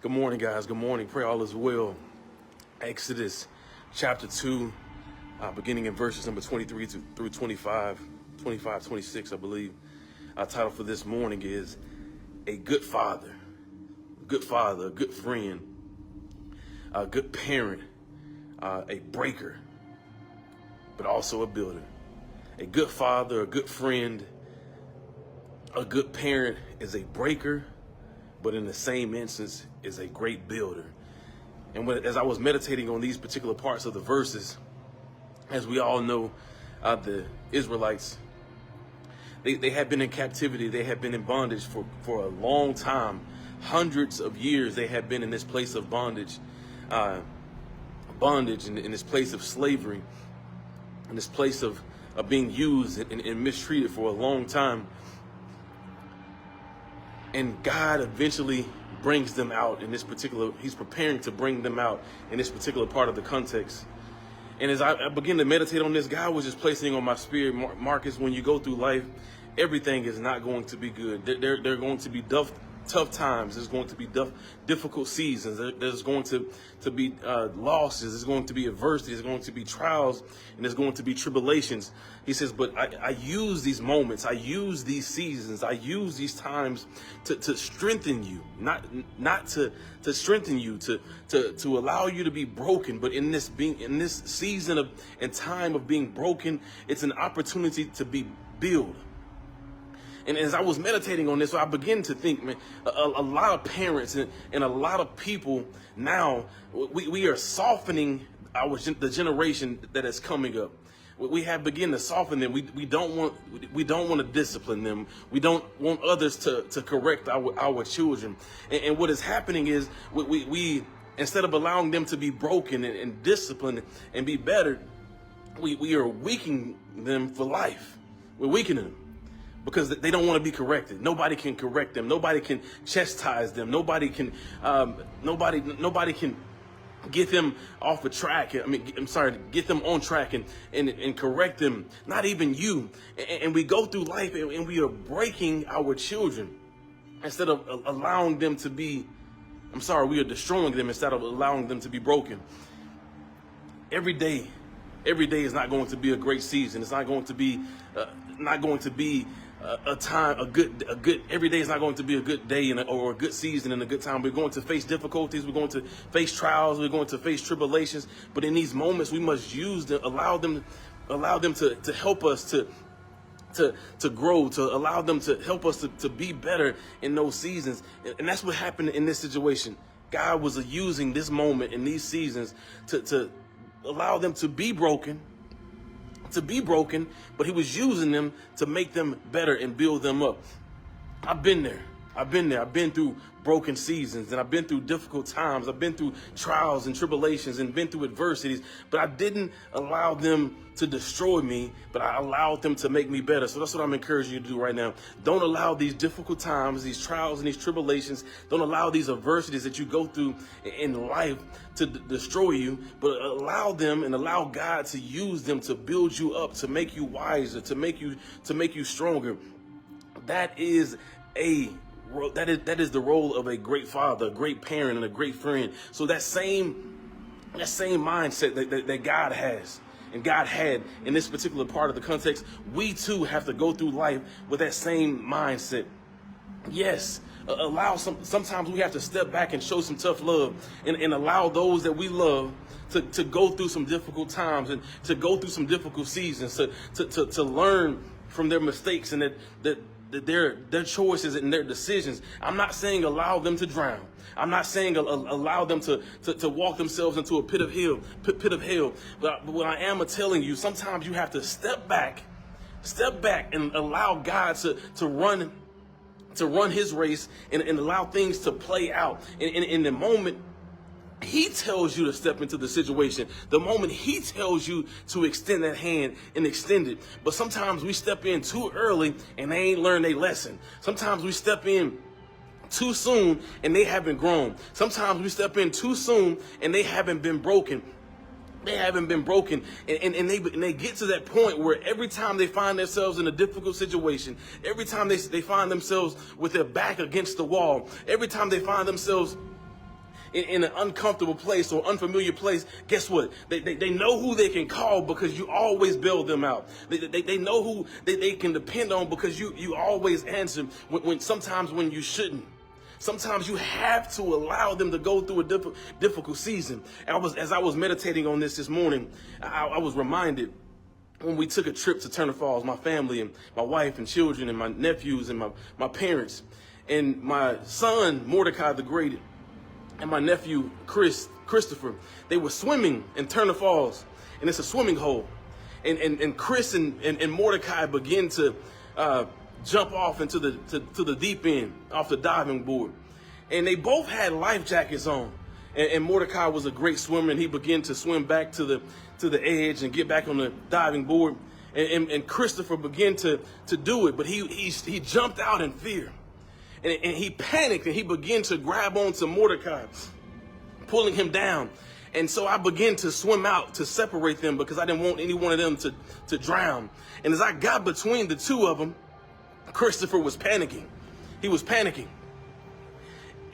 Good morning, guys. Good morning. Pray all is well. Exodus chapter 2, beginning in verses number 23 through 25, 26, I believe. Our title for this morning is A Good Father. A good father, a good friend, a good parent, a breaker, but also a builder. A good father, a good friend, a good parent is a breaker, but in the same instance is a great builder. And as I was meditating on these particular parts of the verses, as we all know, the Israelites, they had been in captivity. They had been in bondage for a long time. Hundreds of years they had been in this place of bondage and in this place of slavery, in this place of being used and mistreated for a long time. And God eventually brings them out in this particular, he's preparing to bring them out in this particular part of the context. And as I begin to meditate on this, God was just placing on my spirit, Marcus, when you go through life, everything is not going to be good. There are going to be tough times. There's going to be difficult seasons. There's going to be losses. There's going to be adversity. There's going to be trials, and there's going to be tribulations. He says, but I use these moments. I use these seasons. I use these times to strengthen you, not to strengthen you, to allow you to be broken. But in this season and time of being broken, it's an opportunity to be built. And as I was meditating on this, I began to think, man, a lot of parents and a lot of people now, we are softening the generation that is coming up. We have begun to soften them. We don't want to discipline them. We don't want others to correct our children. And what is happening is we instead of allowing them to be broken and disciplined and be better, we are weakening them for life. We're weakening them. Because they don't want to be corrected. Nobody can correct them. Nobody can chastise them. Nobody can get them off a track. Get them on track and correct them. Not even you. And we go through life and we are breaking our children instead of allowing them to be. We are destroying them instead of allowing them to be broken. Every day is not going to be a great season. It's not going to be every day is not going to be a good day or a good season and a good time. We're going to face difficulties. We're going to face trials. We're going to face tribulations. But in these moments, we must allow them to help us to grow, to allow them to help us to be better in those seasons. And that's what happened in this situation. God was using this moment in these seasons to allow them to be broken, but he was using them to make them better and build them up. I've been there. I've been through broken seasons, and I've been through difficult times. I've been through trials and tribulations and been through adversities, but I didn't allow them to destroy me, but I allowed them to make me better. So that's what I'm encouraging you to do right now. Don't allow these difficult times, these trials and these tribulations, don't allow these adversities that you go through in life to destroy you, but allow them and allow God to use them to build you up, to make you wiser, to make you stronger. That is the role of a great father, a great parent, and a great friend. So that same mindset that God has and God had in this particular part of the context, we too have to go through life with that same mindset. Yes, sometimes we have to step back and show some tough love and allow those that we love to go through some difficult times and to go through some difficult seasons, to learn from their mistakes and that their choices and their decisions. I'm not saying allow them to drown. I'm not saying allow them to walk themselves into a pit of hell. But what I am telling you, sometimes you have to step back and allow God to run his race and allow things to play out. In the moment he tells you to step into the situation, the moment he tells you to extend that hand and extend it. But sometimes we step in too early and they ain't learned their lesson. Sometimes we step in too soon and they haven't grown. Sometimes we step in too soon and they haven't been broken. And they get to that point where every time they find themselves in a difficult situation, every time they find themselves with their back against the wall, every time they find themselves in an uncomfortable place or unfamiliar place, guess what? They know who they can call because you always bail them out. They know who they can depend on because you always answer when sometimes when you shouldn't. Sometimes you have to allow them to go through a difficult season. As I was meditating on this morning, I was reminded when we took a trip to Turner Falls, my family and my wife and children and my nephews and my parents, and my son Mordecai the Great and my nephew Christopher, they were swimming in Turner Falls, and it's a swimming hole, and Chris and Mordecai began to jump off into the deep end off the diving board, and they both had life jackets on. And Mordecai was a great swimmer, and he began to swim back to the edge and get back on the diving board. And Christopher began to do it, but he jumped out in fear, and he panicked, and he began to grab onto Mordecai, pulling him down. And so I began to swim out to separate them because I didn't want any one of them to drown. And as I got between the two of them, Christopher was panicking. He was panicking.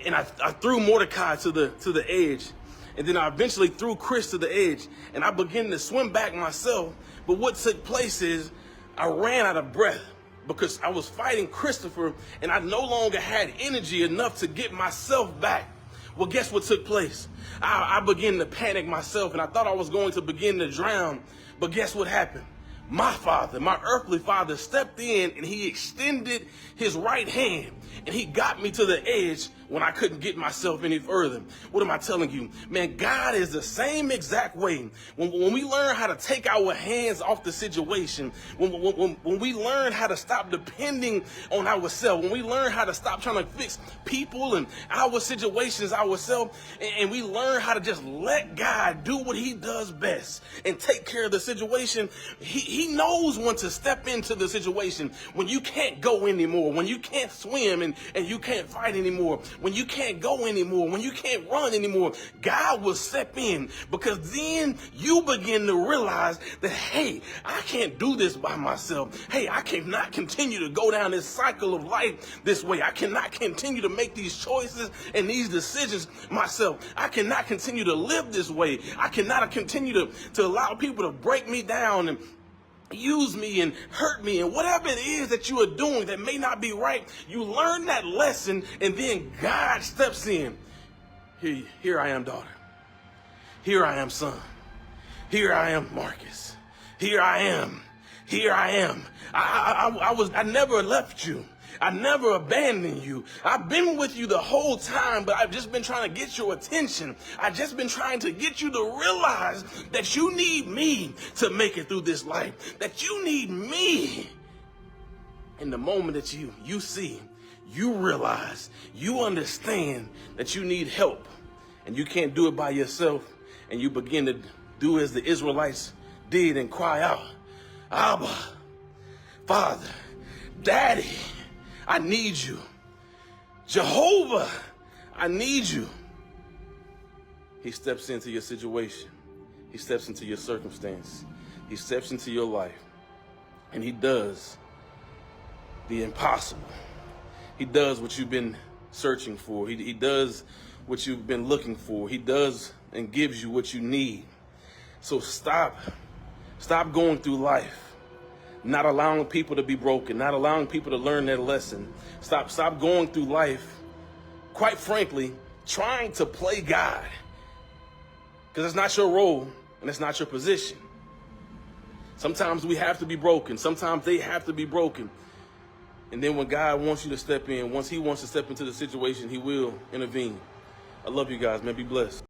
And I threw Mordecai to the edge. And then I eventually threw Chris to the edge. And I began to swim back myself. But what took place is I ran out of breath because I was fighting Christopher, and I no longer had energy enough to get myself back. Well, guess what took place? I began to panic myself, and I thought I was going to begin to drown. But guess what happened? My father, my earthly father, stepped in, and he extended his right hand, and he got me to the edge when I couldn't get myself any further. What am I telling you? Man, God is the same exact way. When we learn how to take our hands off the situation, when we learn how to stop depending on ourselves, when we learn how to stop trying to fix people and our situations ourselves, and we learn how to just let God do what he does best and take care of the situation, he knows when to step into the situation when you can't go anymore, when you can't swim and you can't fight anymore, when you can't go anymore, when you can't run anymore. God will step in, because then you begin to realize that, hey, I can't do this by myself. Hey, I cannot continue to go down this cycle of life this way. I cannot continue to make these choices and these decisions myself. I cannot continue to live this way. I cannot continue to allow people to break me down and use me and hurt me, and whatever it is that you are doing that may not be right. You learn that lesson, and then God steps in. Here I am, daughter. Here I am, son. Here I am, Marcus. Here I am. Here I am. I never left you. I never abandoned you. I've been with you the whole time, but I've just been trying to get your attention. I've just been trying to get you to realize that you need me to make it through this life, that you need me. In the moment that you see, you realize, you understand that you need help, and you can't do it by yourself, and you begin to do as the Israelites did and cry out, Abba, Father, Daddy, I need you. Jehovah, I need you. He steps into your situation. He steps into your circumstance. He steps into your life. And he does the impossible. He does what you've been searching for. He does what you've been looking for. He does and gives you what you need. So stop going through life not allowing people to be broken, not allowing people to learn their lesson. Stop going through life, quite frankly, trying to play God, because it's not your role and it's not your position. Sometimes we have to be broken. Sometimes they have to be broken. And then when God wants you to step in, once he wants to step into the situation, he will intervene. I love you guys, man. Be blessed.